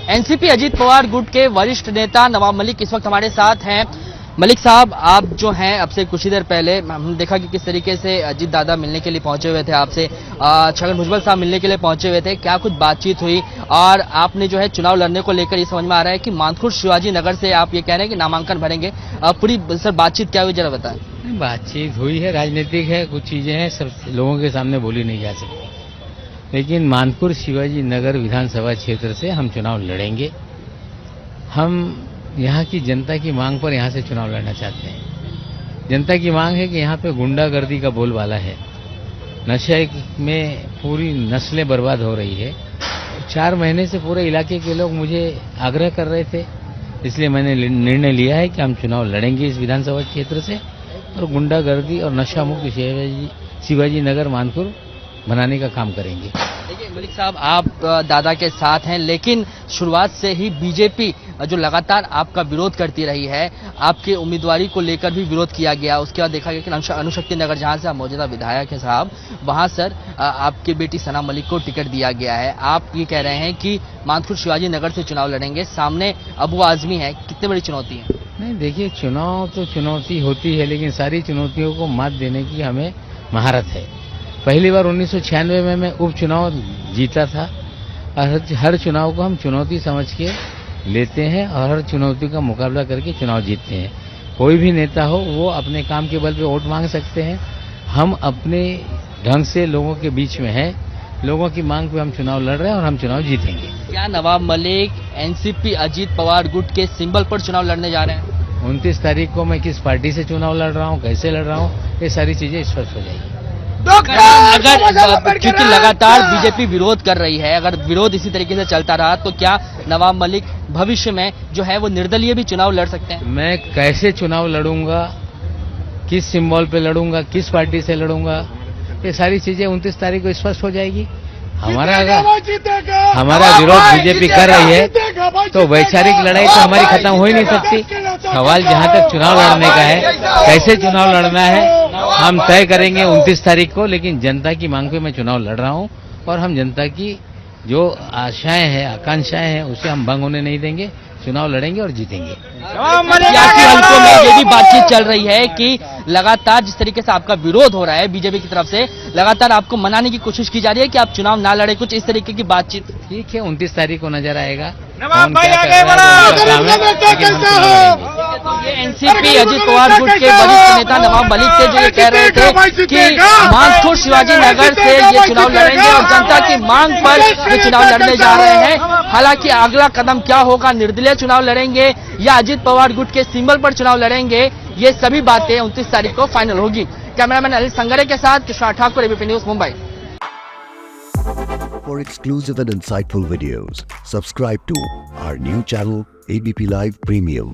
NCP Ajit Pawar गुट के वरिष्ठ नेता नवाब मलिक इस वक्त हमारे साथ हैं। मलिक साहब, आप जो हैं अब से कुछ ही देर पहले हमने देखा कि किस तरीके से अजीत दादा मिलने के लिए पहुंचे हुए थे आपसे, छगन भुजबल साहब मिलने के लिए पहुंचे हुए थे, क्या कुछ बातचीत हुई? और आपने जो है चुनाव लड़ने को लेकर ये समझ में आ रहा है कि मानखुर्द शिवाजी नगर से आप ये कह रहे हैं कि नामांकन भरेंगे, पूरी सर बातचीत क्या हुई जरा बताएं। बातचीत हुई है, राजनीतिक है, कुछ चीजें हैं, सब लोगों के सामने बोली नहीं जा सकती। लेकिन मानखुर्द शिवाजी नगर विधानसभा क्षेत्र से हम चुनाव लड़ेंगे। हम यहाँ की जनता की मांग पर यहाँ से चुनाव लड़ना चाहते हैं। जनता की मांग है कि यहाँ पे गुंडागर्दी का बोलबाला है, नशे में पूरी नस्लें बर्बाद हो रही है। 4 महीने से पूरे इलाके के लोग मुझे आग्रह कर रहे थे, इसलिए मैंने निर्णय लिया है कि हम चुनाव लड़ेंगे इस विधानसभा क्षेत्र से और गुंडागर्दी और नशा मुक्त शिवाजी नगर मानखुर्द बनाने का काम करेंगे। देखिए मलिक साहब, आप दादा के साथ हैं, लेकिन शुरुआत से ही बीजेपी जो लगातार आपका विरोध करती रही है, आपके उम्मीदवारी को लेकर भी विरोध किया गया। उसके बाद देखा गया कि अनुशक्ति नगर जहां से आप मौजूदा विधायक हैं साहब, वहां सर आपकी बेटी सना मलिक को टिकट दिया गया है। आप ये कह रहे हैं कि मानखुर्द शिवाजी नगर से चुनाव लड़ेंगे, सामने अबू आजमी है, कितनी बड़ी चुनौती है? नहीं, देखिए, चुनाव तो चुनौती होती है, लेकिन सारी चुनौतियों को मात देने की हमें महारत है। पहली बार 1996 में मैं उपचुनाव जीता था और हर चुनाव को हम चुनौती समझ के लेते हैं और हर चुनौती का मुकाबला करके चुनाव जीतते हैं। कोई भी नेता हो वो अपने काम के बल पे वोट मांग सकते हैं। हम अपने ढंग से लोगों के बीच में हैं, लोगों की मांग पे हम चुनाव लड़ रहे हैं और हम चुनाव जीतेंगे। क्या नवाब मलिक एनसीपी अजीत पवार गुट के सिंबल पर चुनाव लड़ने जा रहे हैं? 29 तारीख को मैं किस पार्टी से चुनाव लड़ रहा हूँ, कैसे लड़ रहा हूँ, ये सारी चीजें स्पष्ट हो जाएगी। अगर क्योंकि लगातार बीजेपी विरोध कर रही है, अगर विरोध इसी तरीके से चलता रहा तो क्या नवाब मलिक भविष्य में जो है वो निर्दलीय भी चुनाव लड़ सकते हैं? मैं कैसे चुनाव लड़ूंगा, किस सिंबल पे लड़ूंगा, किस पार्टी से लड़ूंगा, ये सारी चीजें 29 तारीख को स्पष्ट हो जाएगी। हमारा विरोध बीजेपी कर रही है तो वैचारिक लड़ाई तो हमारी खत्म हो ही नहीं सकती। सवाल जहां तक चुनाव लड़ने का है, कैसे चुनाव लड़ना है हम तय करेंगे 29 तारीख को। लेकिन जनता की मांग पे मैं चुनाव लड़ रहा हूं और हम जनता की जो आशाएं हैं, आकांक्षाएं हैं, उसे हम भंग होने नहीं देंगे। चुनाव लड़ेंगे और जीतेंगे। सियासी हलकों में ये भी बातचीत चल रही है कि लगातार जिस तरीके से आपका विरोध हो रहा है बीजेपी की तरफ से, लगातार आपको मनाने की कोशिश की जा रही है कि आप चुनाव ना लड़े, कुछ इस तरीके की बातचीत। ठीक है, 29 तारीख को नजर आएगा। ये एनसीपी अजीत पवार गुट के वरिष्ठ नेता नवाब मलिक थे जो ये कह रहे थे कि मानखुर्द शिवाजी नगर से ये चुनाव लड़ेंगे और जनता की मांग पर ये चुनाव लड़ने जा रहे हैं। हालांकि अगला कदम क्या होगा, निर्दलीय चुनाव लड़ेंगे या अजीत पवार गुट के सिंबल पर चुनाव लड़ेंगे, ये सभी बातें 29 तारीख को फाइनल होगी। कैमरामैन अनिल संगरे के साथ Kishore Thakur, ABP news, Mumbai. For exclusive and insightful videos, subscribe to our new channel ABP Live Premium.